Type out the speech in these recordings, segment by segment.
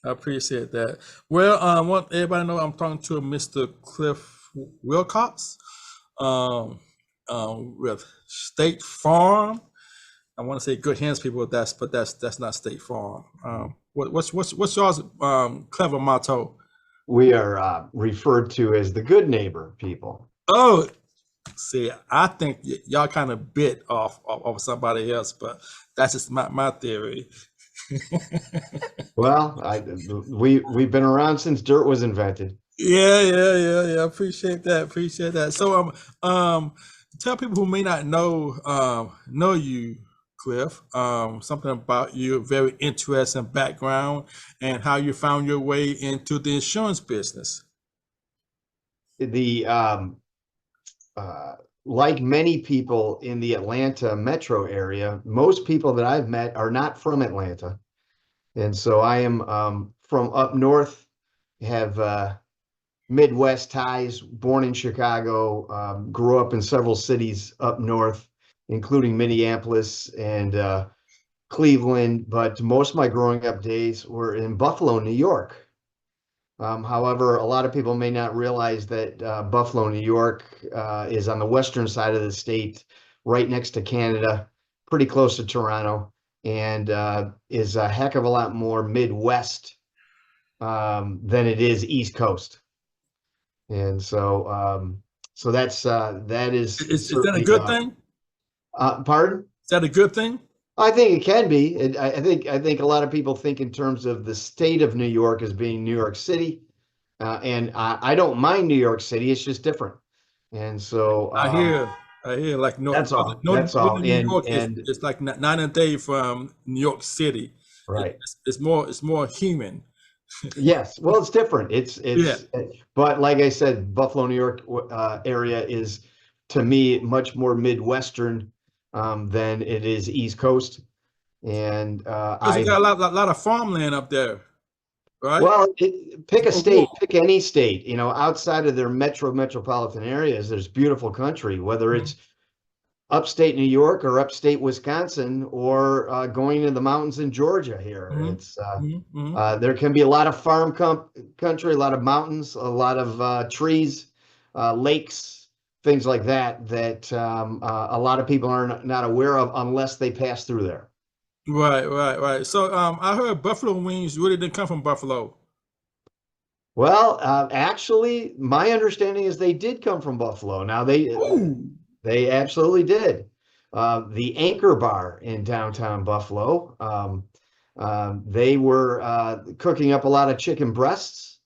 I appreciate that. Well, I want everybody to know I'm talking to Mr. Cliff Wilcox, um, with State Farm. I want to say good hands, people. But that's not State Farm. What's y'all's clever motto? We are referred to as the good neighbor people. Oh, see, I think y'all kind of bit off somebody else, but that's just my theory. Well, we've been around since dirt was invented. Yeah. Appreciate that. Appreciate that. So, tell people who may not know you, Cliff, something about your very interesting background and how you found your way into the insurance business. The uh, like many people in the Atlanta metro area, most people that I've met are not from Atlanta, and so I am from up north. Have Midwest ties, born in Chicago, grew up in several cities up north, including Minneapolis and Cleveland, but most of my growing up days were in Buffalo, New York. However, a lot of people may not realize that Buffalo, New York is on the western side of the state, right next to Canada, pretty close to Toronto, and is a heck of a lot more Midwest than it is East Coast. And so that is Is that a certainly good thing? pardon? Is that a good thing? I think it can be. I think a lot of people think in terms of the state of New York as being New York City, and I don't mind New York City. It's just different, and so I hear, I hear. Like that's all. That's all. Northern New And York is like night and day from New York City. right. It's more human. Yes. Well, it's different. Yeah. But like I said, Buffalo, New York area is to me much more Midwestern than it is East Coast. And Because you got a lot of farmland up there, right? well, pick a Oh, state, cool. pick any state, outside of their metropolitan areas, there's beautiful country, whether Mhm, it's upstate New York or upstate Wisconsin or going to the mountains in Georgia here. mhm, It's mhm. there can be a lot of country, a lot of mountains, a lot of trees, lakes, things like that that a lot of people are not aware of unless they pass through there. Right. So, I heard buffalo wings really didn't come from Buffalo. Well, actually, my understanding is they did come from Buffalo. Now Ooh, they absolutely did. The Anchor Bar in downtown Buffalo, they were cooking up a lot of chicken breasts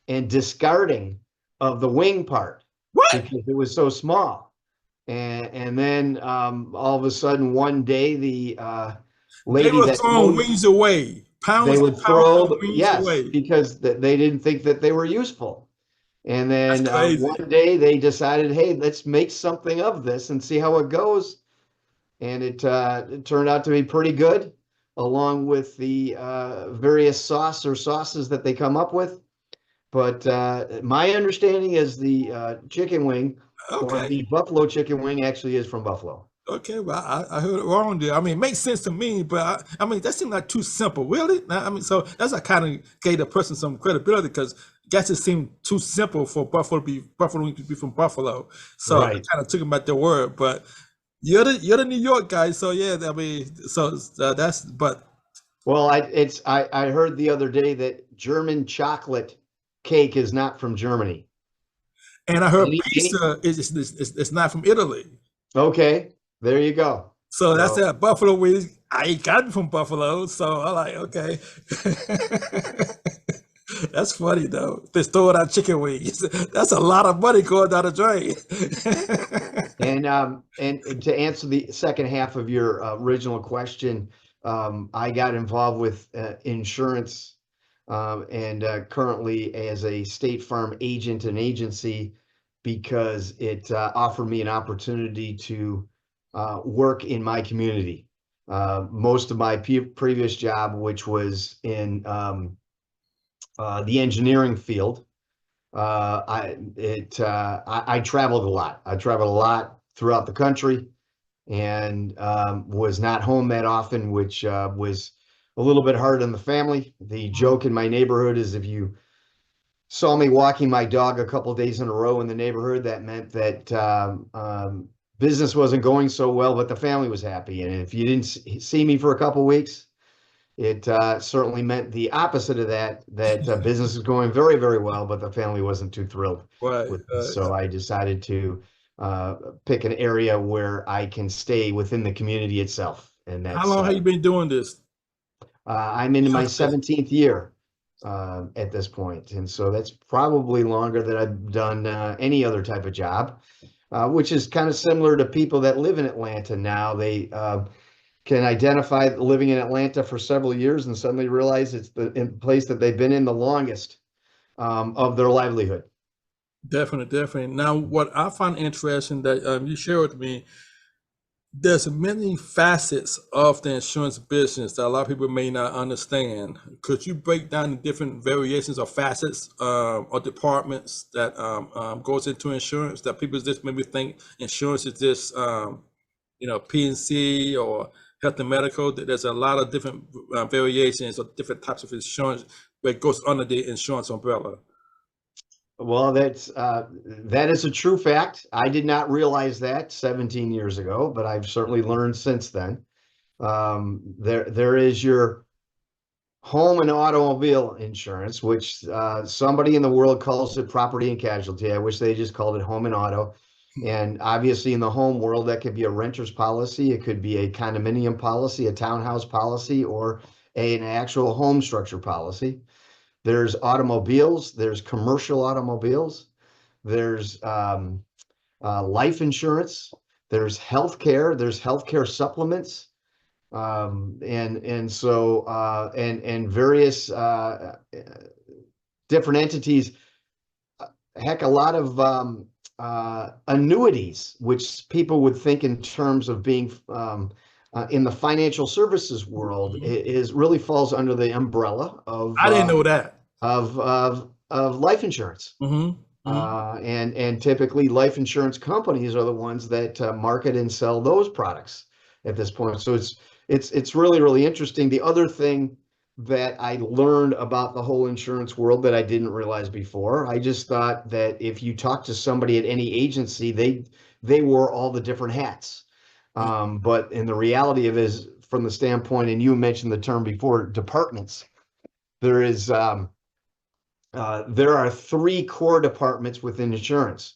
and discarding of the wing part what? because it was so small. And then all of a sudden, one day, the They lady were that throwing owned wings away, they pounds and would pounds throw of wings yes, away. because they didn't think that they were useful. And That's then crazy. one day they decided, hey, let's make something of this and see how it goes. And it turned out to be pretty good, along with the various sauces that they come up with. But my understanding is the chicken wing or Okay. the buffalo chicken wing actually is from Buffalo. Okay, well, I heard it wrong there. I mean, it makes sense to me, but I mean, that seemed like too simple, really. I mean, so that's I kind of gave the person some credibility because that just seemed too simple for Buffalo to be from Buffalo. So I Right. kind of took him at their word. But you're the New York guy, so yeah. I mean, so that's but Well, I heard the other day that German chocolate cake is not from Germany. and I heard Any pizza is not from Italy. okay, there you go. So that's So that Buffalo wings. I ain't got it from Buffalo, so I like okay. That's funny though. They stole out chicken wings. That's a lot of money going down the drain. and to answer the second half of your original question, I got involved with insurance and currently as a State Farm agent and agency because it offered me an opportunity to work in my community. Most of my previous job, which was in the engineering field, I traveled a lot. I traveled a lot throughout the country and was not home that often, which was a little bit hard on the family. The joke in my neighborhood is if you saw me walking my dog a couple of days in a row in the neighborhood, that meant that business wasn't going so well, but the family was happy. And if you didn't see me for a couple of weeks, it certainly meant the opposite of that, that business is going very, very well, but the family wasn't too thrilled Right. with it. So I decided to pick an area where I can stay within the community itself. And How that's long have you been doing this? I'm in my Insurance business? 17th year at this point. And so that's probably longer than I've done any other type of job, which is kind of similar to people that live in Atlanta now. They can identify living in Atlanta for several years and suddenly realize it's the place that they've been in the longest of their livelihood. Definitely, definitely. Now, what I find interesting that you share with me, there's many facets of the insurance business that a lot of people may not understand. Could you break down the different variations or facets or departments that goes into insurance that people just maybe think insurance is just P&C or health and medical? There's a lot of different variations or different types of insurance that goes under the insurance umbrella. Well, that is a true fact. I did not realize that 17 years ago, but I've certainly learned since then. There is your home and automobile insurance, which somebody in the world calls it property and casualty. I wish they just called it home and auto. And obviously in the home world, that could be a renter's policy. It could be a condominium policy, a townhouse policy, or an actual home structure policy. There's automobiles, there's commercial automobiles, there's life insurance, there's healthcare supplements, and various different entities. Heck, a lot of annuities, which people would think in terms of being in the financial services world, is really falls under the umbrella I didn't know that. Of life insurance. And typically life insurance companies are the ones that market and sell those products at this point. So it's really, really interesting. The other thing that I learned about the whole insurance world that I didn't realize before, I just thought that if you talk to somebody at any agency, they wore all the different hats. But in the reality of it is, from the standpoint, and you mentioned the term before, departments, there are three core departments within insurance.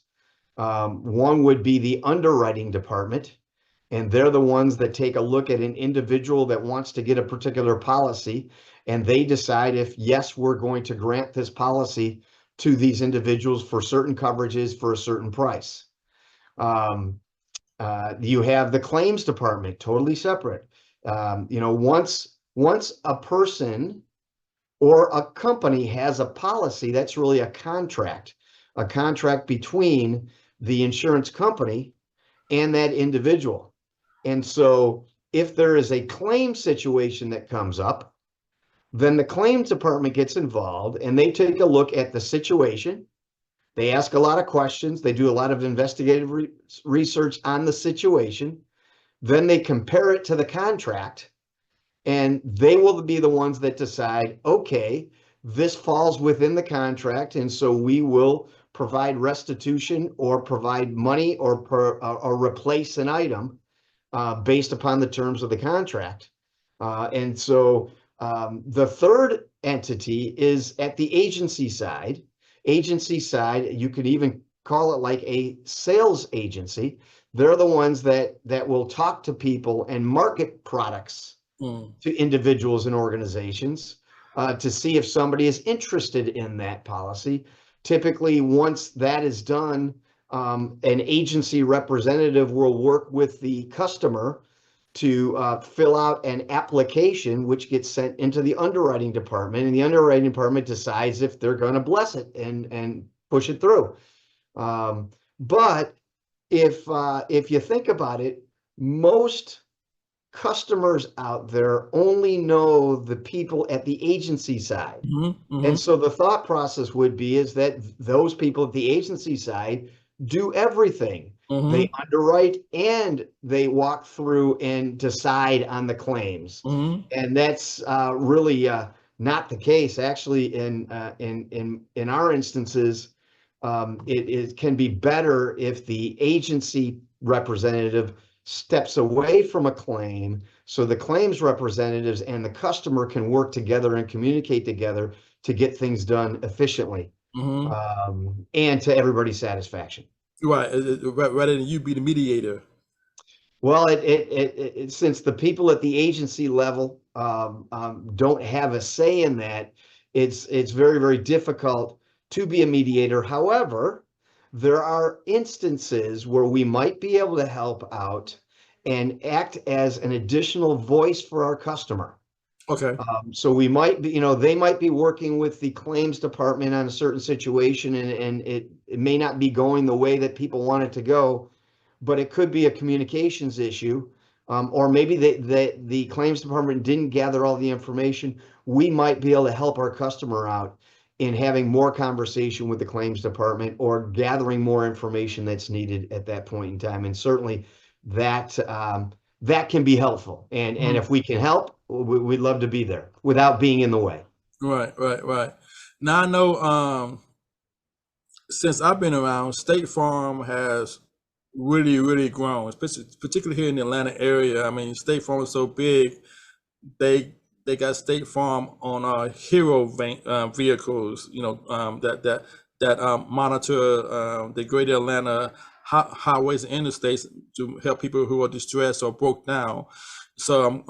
One would be the underwriting department, and they're the ones that take a look at an individual that wants to get a particular policy, and they decide if, yes, we're going to grant this policy to these individuals for certain coverages for a certain price. You have the claims department, totally separate. Once a person or a company has a policy, that's really a contract between the insurance company and that individual. And so if there is a claim situation that comes up, then the claims department gets involved and they take a look at the situation. They ask a lot of questions. They do a lot of investigative research on the situation. Then they compare it to the contract. And they will be the ones that decide, okay, this falls within the contract, and so we will provide restitution or provide money or replace an item based upon the terms of the contract. And so the third entity is at the agency side. Agency side, you could even call it like a sales agency. They're the ones that will talk to people and market products to individuals and organizations to see if somebody is interested in that policy. Typically, once that is done, an agency representative will work with the customer to fill out an application, which gets sent into the underwriting department, and the underwriting department decides if they're going to bless it and push it through. But if you think about it, most customers out there only know the people at the agency side. And so the thought process would be is that those people at the agency side do everything. Mm-hmm. They underwrite and they walk through and decide on the claims. Mm-hmm. And that's really not the case. Actually, in our instances, it can be better if the agency representative steps away from a claim so the claims representatives and the customer can work together and communicate together to get things done efficiently, Mm-hmm. and to everybody's satisfaction. Right. Rather than you be the mediator. Well, since the people at the agency level don't have a say in that, it's very, very difficult to be a mediator. However, there are instances where we might be able to help out and act as an additional voice for our customer. Okay. So we might be, they might be working with the claims department on a certain situation, and it may not be going the way that people want it to go, but it could be a communications issue, or maybe the claims department didn't gather all the information. We might be able to help our customer out in having more conversation with the claims department or gathering more information that's needed at that point in time. And certainly that that can be helpful. And if we can help, we'd love to be there without being in the way. Right. Now I know since I've been around, State Farm has really grown, especially particularly here in the Atlanta area. I mean, State Farm is so big. They got State Farm on hero vehicles, that monitor the greater Atlanta highways and interstates to help people who are distressed or broke down. So,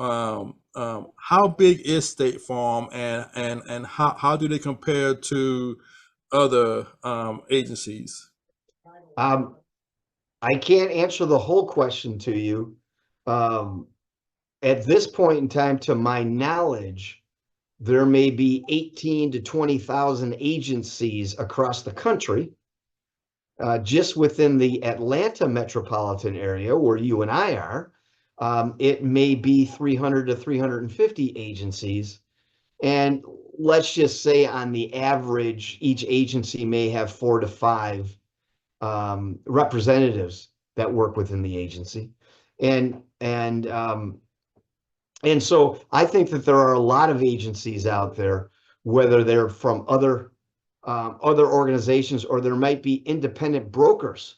how big is State Farm, and how do they compare to other agencies? Um, I can't answer the whole question to you. Um, at this point in time, to my knowledge, there may be 18 to 20,000 agencies across the country. Just within the Atlanta metropolitan area where you and I are, it may be 300 to 350 agencies. And let's just say on the average, each agency may have 4 to 5 representatives that work within the agency. And so I think that there are a lot of agencies out there, whether they're from other organizations, or there might be independent brokers.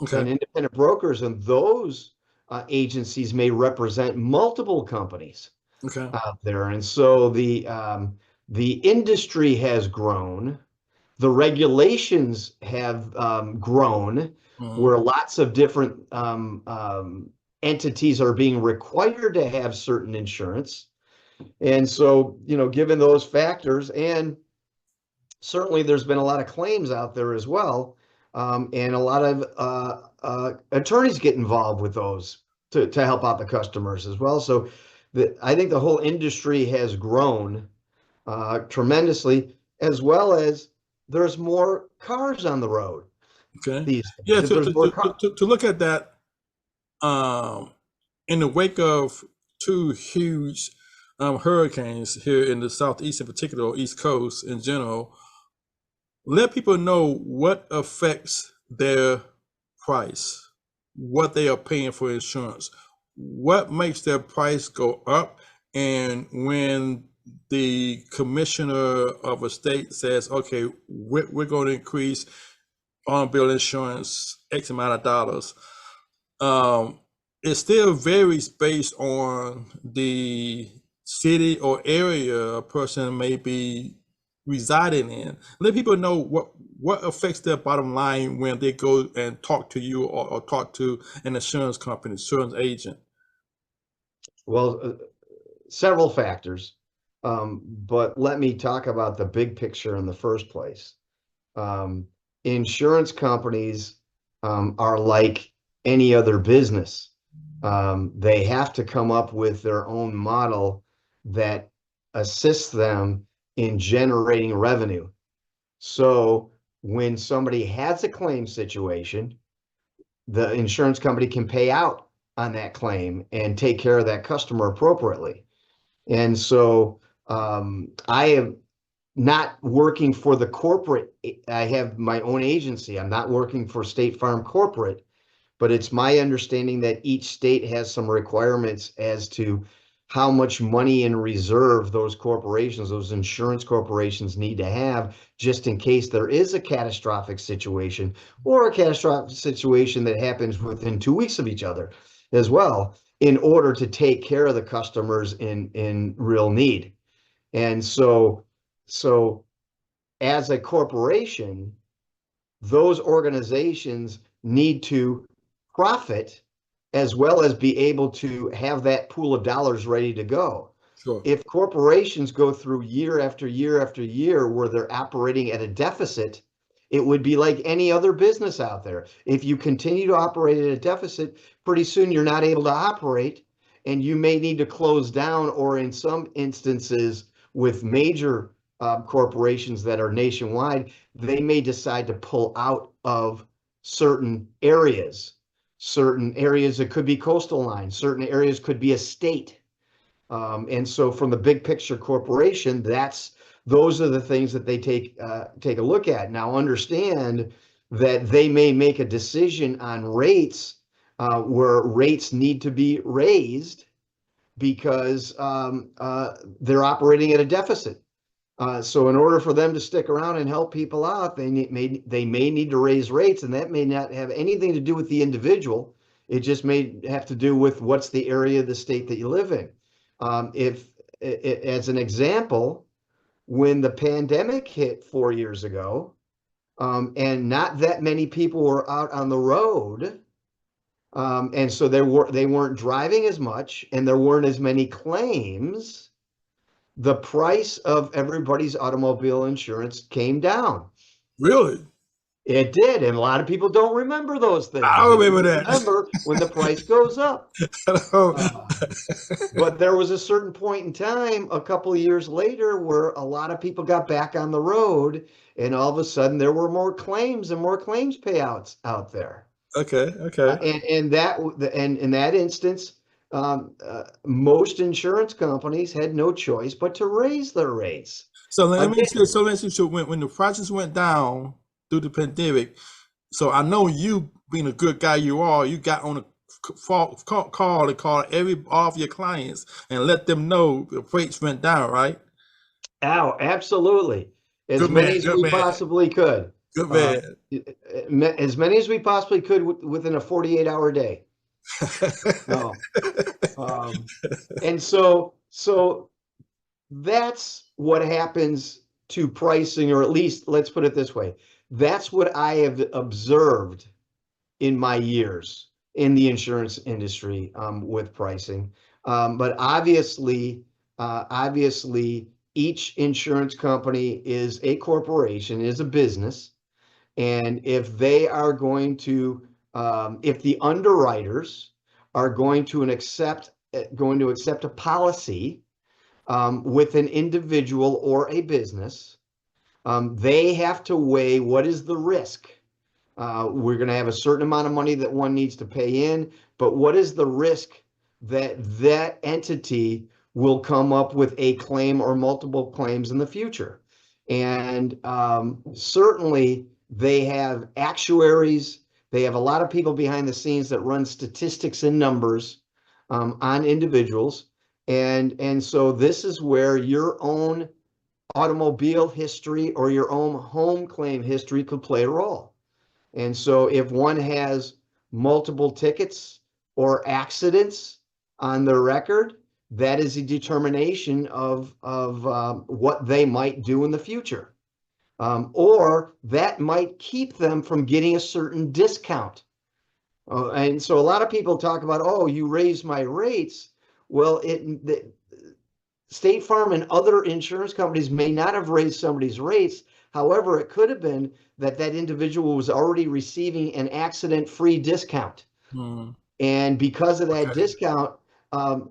Okay. And independent brokers and those agencies may represent multiple companies Okay. out there. And so the industry has grown, the regulations have grown, Mhm. where lots of different entities are being required to have certain insurance. And so, given those factors, and certainly there's been a lot of claims out there as well, and a lot of attorneys get involved with those to help out the customers as well. So I think the whole industry has grown tremendously, as well as there's more cars on the road Okay. these Yeah. days. If To there's to, more to, cars, to, to look at that, um, in the wake of two huge hurricanes here in the Southeast, in particular, or East Coast in general, let people know what affects their price, what they are paying for insurance, what makes their price go up, and when the commissioner of a state says, okay, we're going to increase on-bill insurance X amount of dollars, it still varies based on the city or area a person may be residing in. Let people know what affects their bottom line when they go and talk to you, or talk to an insurance company, insurance agent. well, several factors. But let me talk about the big picture in the first place. Um, Insurance companies are like any other business. They have to come up with their own model that assists them in generating revenue. So when somebody has a claim situation, the insurance company can pay out on that claim and take care of that customer appropriately. And so I have not working for the corporate. I have my own agency. I'm not working for State Farm corporate, but it's my understanding that each state has some requirements as to how much money in reserve those corporations, those insurance corporations need to have just in case there is a catastrophic situation or a catastrophic situation that happens within 2 weeks of each other as well, in order to take care of the customers in real need. And so as a corporation, those organizations need to profit as well as be able to have that pool of dollars ready to go. Sure. If corporations go through year after year after year where they're operating at a deficit, it would be like any other business out there. If you continue to operate at a deficit, pretty soon you're not able to operate, and you may need to close down, or in some instances with major corporations that are nationwide, they may decide to pull out of certain areas. Certain areas, it could be coastal lines, certain areas could be a state. And so from the big picture corporation, those are the things that they take a look at. Now, understand that they may make a decision on rates where rates need to be raised because they're operating at a deficit. So in order for them to stick around and help people out, they may need to raise rates, and that may not have anything to do with the individual. It just may have to do with what's the area of the state that you live in. As an example, when the pandemic hit 4 years ago, and not that many people were out on the road, and so they weren't driving as much, and there weren't as many claims, the price of everybody's automobile insurance came down. Really? It did, and a lot of people don't remember those things. I remember that. Remember when the price goes up. But there was a certain point in time, a couple of years later, where a lot of people got back on the road, and all of a sudden there were more claims and more claims payouts out there. Okay. And in that instance, most insurance companies had no choice but to raise their rates. So let me see. When the prices went down through the pandemic, so I know you, being a good guy you are, you got on a call and call all of your clients and let them know the rates went down, right? Oh, absolutely. As many as we possibly could. Good man. As many as we possibly could within a 48-hour day. No. And so that's what happens to pricing, or at least let's put it this way. That's what I have observed in my years in the insurance industry with pricing. But obviously, each insurance company is a corporation, is a business. And if they are going to, if the underwriters are going to accept a policy with an individual or a business, they have to weigh what is the risk. We're going to have a certain amount of money that one needs to pay in, but what is the risk that that entity will come up with a claim or multiple claims in the future? And certainly they have actuaries. They have a lot of people behind the scenes that run statistics and numbers on individuals. And so this is where your own automobile history or your own home claim history could play a role. And so if one has multiple tickets or accidents on their record, that is a determination of what they might do in the future. Or that might keep them from getting a certain discount. And so a lot of people talk about, oh, you raised my rates. Well, State Farm and other insurance companies may not have raised somebody's rates. However, it could have been that individual was already receiving an accident-free discount. And because of that discount,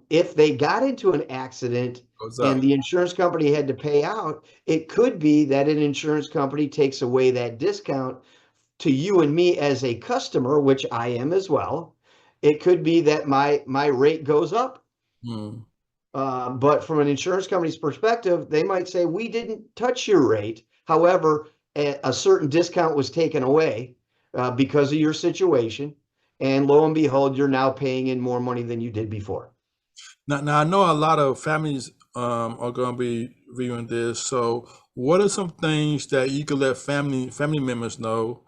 if they got into an accident and the insurance company had to pay out, it could be that an insurance company takes away that discount to you and me as a customer, which I am as well. It could be that my rate goes up. But from an insurance company's perspective, they might say, we didn't touch your rate. However, a certain discount was taken away because of your situation. And lo and behold, you're now paying in more money than you did before. Now I know a lot of families are going to be viewing this. So, what are some things that you could let family members know,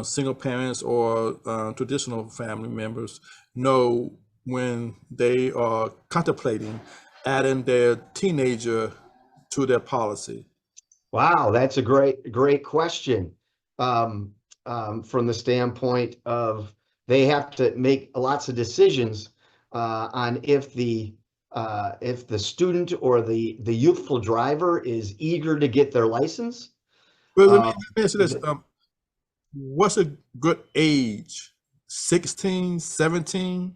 single parents or traditional family members know when they are contemplating adding their teenager to their policy? Wow, that's a great question. Um, from the standpoint of they have to make lots of decisions on if the student or the youthful driver is eager to get their license. Well, Uh, let me ask you this: what's a good age? 16, 17?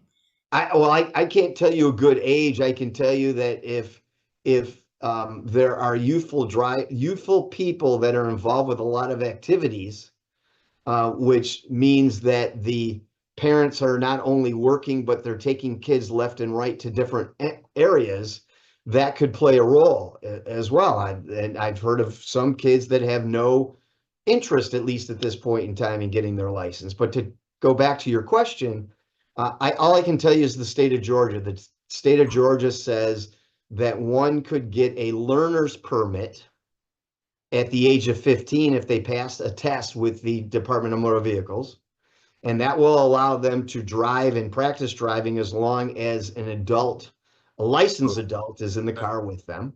I can't tell you a good age. I can tell you that if there are youthful people that are involved with a lot of activities, which means that the parents are not only working, but they're taking kids left and right to different areas, that could play a role as well. And I've heard of some kids that have no interest, at least at this point in time, in getting their license. But to go back to your question, all I can tell you is the state of Georgia. The state of Georgia says that one could get a learner's permit at the age of 15 if they pass a test with the Department of Motor Vehicles. And that will allow them to drive and practice driving as long as an adult, a licensed adult, is in the car with them.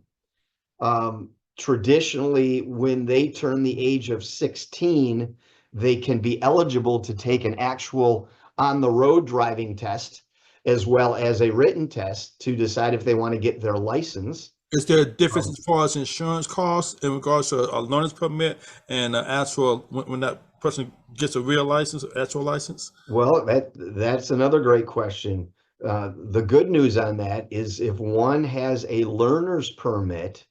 Traditionally, when they turn the age of 16, they can be eligible to take an actual on-the-road driving test as well as a written test to decide if they want to get their license. Is there a difference as far as insurance costs in regards to a learner's permit and an actual when that person gets a real license, actual license? Well, that's another great question. The good news on that is if one has a learner's permit,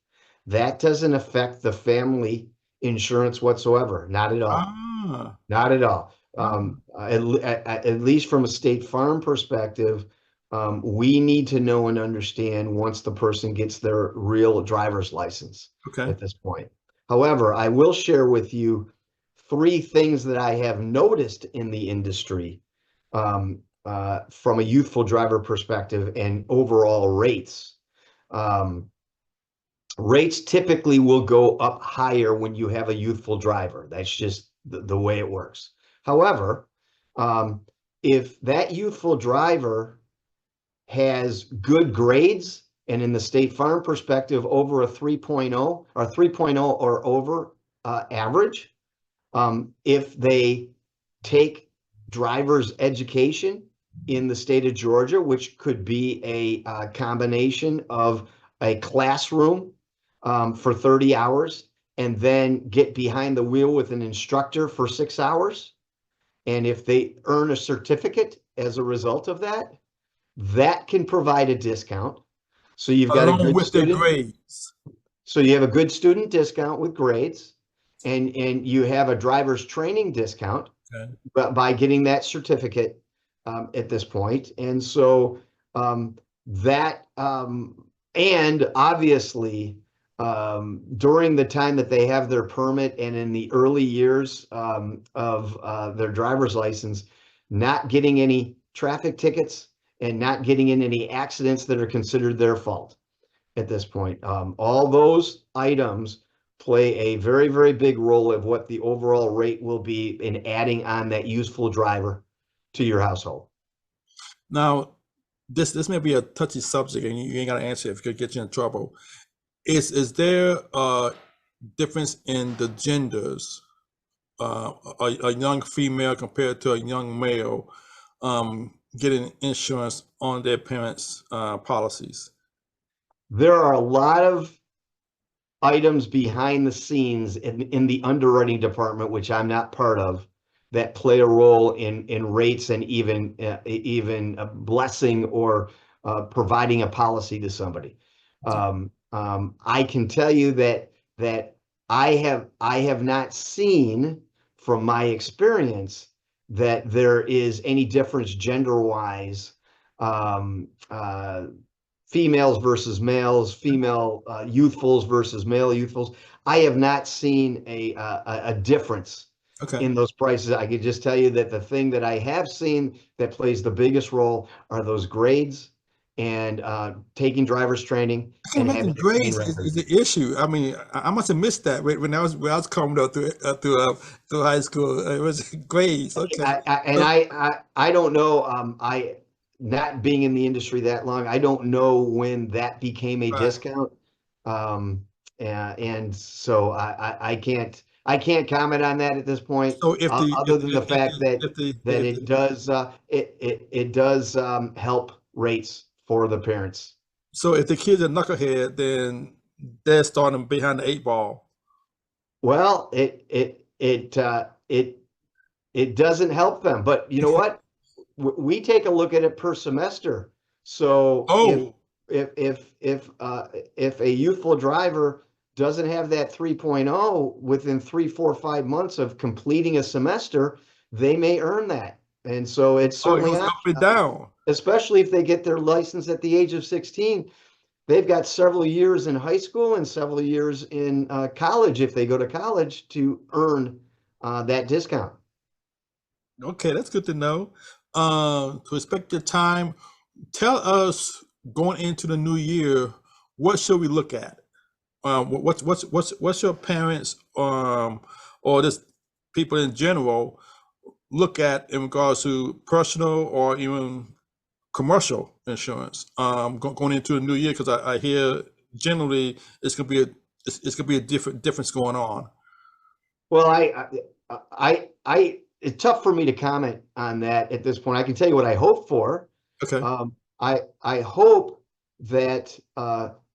that doesn't affect the family insurance whatsoever. Not at all. Ah, Not at all. ah, At least from a State Farm perspective, we need to know and understand once the person gets their real driver's license okay. at this point. However, I will share with you three things that I have noticed in the industry from a youthful driver perspective and overall rates. Um, Rates typically will go up higher when you have a youthful driver. That's just the way it works. However, if that youthful driver has good grades, and in the State Farm perspective, over a 3.0 or 3.0 or over average, if they take driver's education in the state of Georgia, which could be a combination of a classroom for 30 hours and then get behind the wheel with an instructor for 6 hours. And if they earn a certificate as a result of that, that can provide a discount. So you've got a Along good with their student. grades. So you have a good student discount with grades, and you have a driver's training discount Okay. by getting that certificate at this point. And so and obviously, during the time that they have their permit and in the early years of their driver's license, not getting any traffic tickets and not getting in any accidents that are considered their fault at this point. All those items play a very, very big role of what the overall rate will be in adding on that useful driver to your household. Now, this may be a touchy subject, and you ain't got to answer it if it could get you in trouble. Is there a difference in the genders? A young female compared to a young male getting insurance on their parents' policies? There are a lot of items behind the scenes in the underwriting department, which I'm not part of, that play a role in rates and even blessing or providing a policy to somebody. I can tell you that I have not seen from my experience that there is any difference gender wise females versus males, female youthfuls versus male youthfuls. I have not seen a difference Okay. in those prices. I could just tell you that the thing that I have seen that plays the biggest role are those grades and taking driver's training I can and imagine having a clean grades record. is the issue. I mean, I must have missed that when I was coming up through high school. It was grades. Okay. So, I don't know. I not being in the industry that long, I don't know when that became a right. discount. And so I can't comment on that at this point, So if the other than the fact that if the it does it does help rates for the parents. so if the kid's a knucklehead, then they're starting behind the eight ball. Well, it doesn't help them, but you know what? We take a look at it per semester. So Oh, if a youthful driver doesn't have that 3.0 within 3, 4, 5 months of completing a semester, they may earn that. And so it's oh, it certainly goes up and down. especially if they get their license at the age of 16. They've got several years in high school and several years in college if they go to college to earn that discount. Okay, that's good to know. To respect your time, tell us going into the new year, what should we look at? What's your parents or just people in general look at in regards to personal or even commercial insurance going into a new year? Because I hear generally it's gonna be a difference going on. Well, it's tough for me to comment on that at this point. I can tell you what I hope for. Okay. I hope that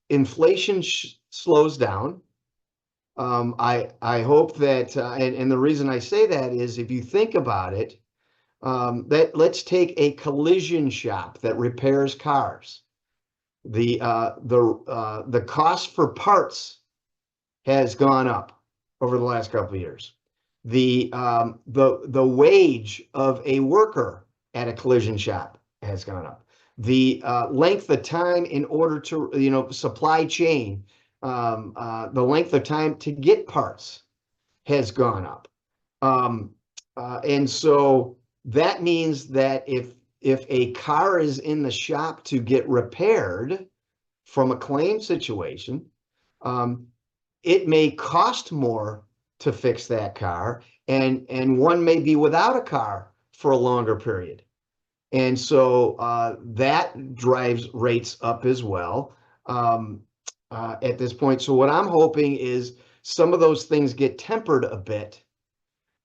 inflation slows down. I hope that, and the reason I say that is if you think about it, that let's take a collision shop that repairs cars. The cost for parts has gone up over the last couple of years. The wage of a worker at a collision shop has gone up. The length of time in order to supply chain, the length of time to get parts has gone up. And so that means that if a car is in the shop to get repaired from a claim situation, it may cost more to fix that car, and one may be without a car for a longer period. And so that drives rates up as well at this point. So what I'm hoping is some of those things get tempered a bit.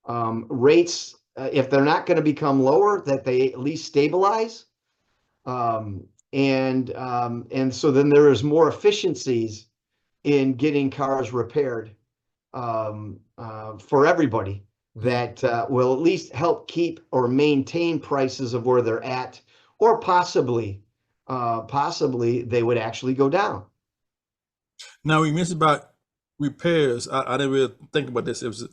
Rates, if they're not going to become lower, that they at least stabilize. And so then there is more efficiencies in getting cars repaired for everybody that will at least help keep or maintain prices of where they're at, or possibly they would actually go down. Now we mentioned about repairs. I didn't really think about this. It was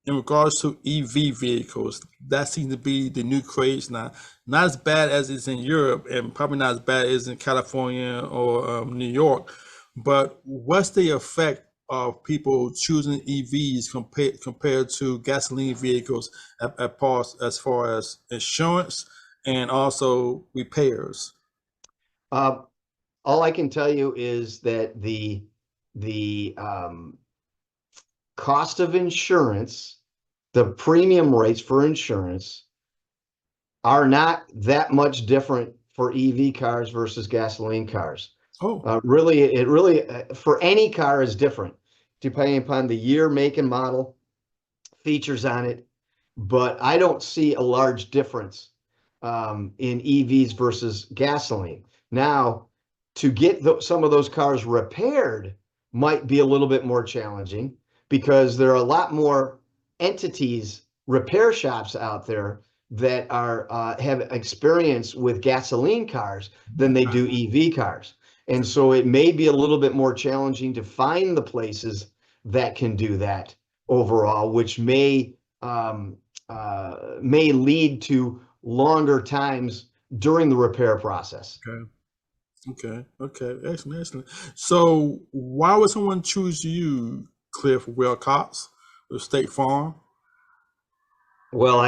in regards to EV vehicles. That seems to be the new craze now. Not as bad as it's in Europe, and probably not as bad as in California or New York. But what's the effect of people choosing EVs compared to gasoline vehicles as far as insurance and also repairs? All I can tell you is that the cost of insurance, the premium rates for insurance are not that much different for EV cars versus gasoline cars. Oh, Really, for any car is different depending upon the year, make, and model, features on it. But I don't see a large difference in EVs versus gasoline. Now, to get some of those cars repaired might be a little bit more challenging because there are a lot more entities, repair shops out there that have experience with gasoline cars than they do EV cars. And so it may be a little bit more challenging to find the places that can do that overall, which may lead to longer times during the repair process. okay. Okay. Okay. Excellent. Excellent. So, why would someone choose you, Cliff Wilcox, with State Farm? Well,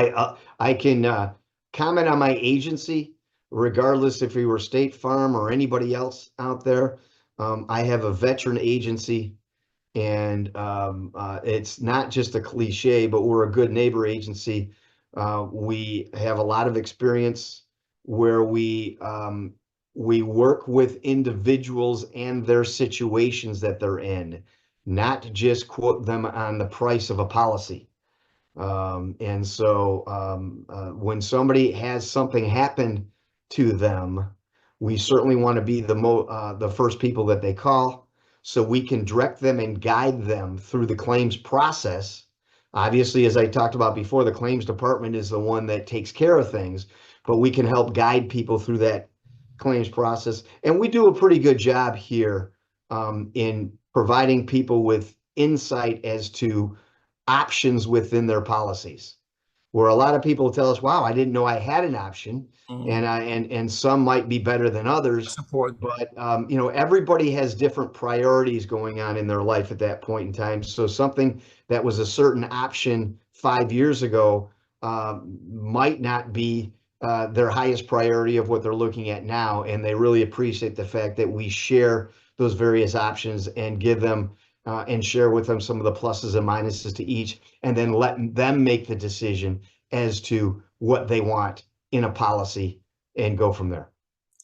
I can comment on my agency, regardless if we were State Farm or anybody else out there. I have a veteran agency, and it's not just a cliche, but we're a good neighbor agency. We have a lot of experience where we work with individuals and their situations that they're in, not just quote them on the price of a policy. And so when somebody has something happen to them, we certainly want to be the first people that they call, so we can direct them and guide them through the claims process. Obviously, as I talked about before, the claims department is the one that takes care of things, but we can help guide people through that claims process. And we do a pretty good job here in providing people with insight as to options within their policies, where a lot of people tell us, wow, I didn't know I had an option. Mm, And some might be better than that's others, important. but everybody has different priorities going on in their life at that point in time. So something that was a certain option 5 years ago might not be their highest priority of what they're looking at now, and they really appreciate the fact that we share those various options and give them and share with them some of the pluses and minuses to each, and then let them make the decision as to what they want in a policy and go from there.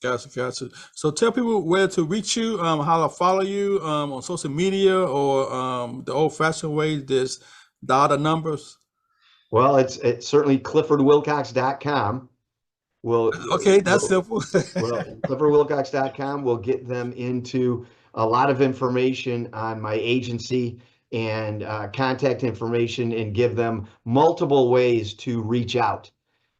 Gotcha, gotcha. So tell people where to reach you, how to follow you on social media, or the old-fashioned way, just dial the numbers. Well, it's certainly cliffordwilcox.com. Okay, that's Will simple. cliffordwilcox.com will get them into a lot of information on my agency and contact information, and give them multiple ways to reach out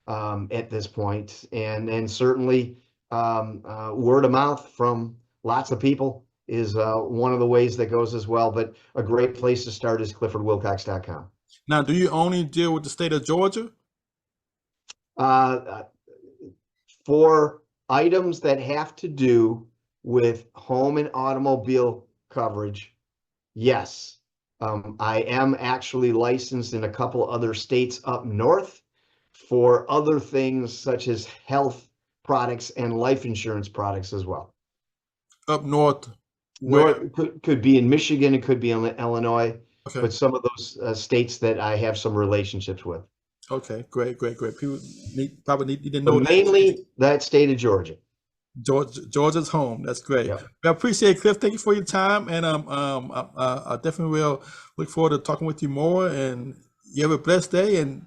at this point. And certainly word of mouth from lots of people is one of the ways that goes as well. But a great place to start is cliffordwilcox.com. Now, do you only deal with the state of Georgia? Uh, for items that have to do with home and automobile coverage, yes. I am actually licensed in a couple other states up north for other things such as health products and life insurance products as well. Up north, where? North could be in Michigan, it could be in Illinois, Okay, but some of those states that I have some relationships with. okay, great, great, great. People probably need to But know that mainly that state of Georgia. Georgia's home. That's great. Yeah. I appreciate it, Cliff. Thank you for your time, and I definitely will look forward to talking with you more. And you have a blessed day, and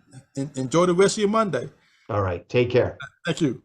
enjoy the rest of your Monday. All right. Take care. Thank you.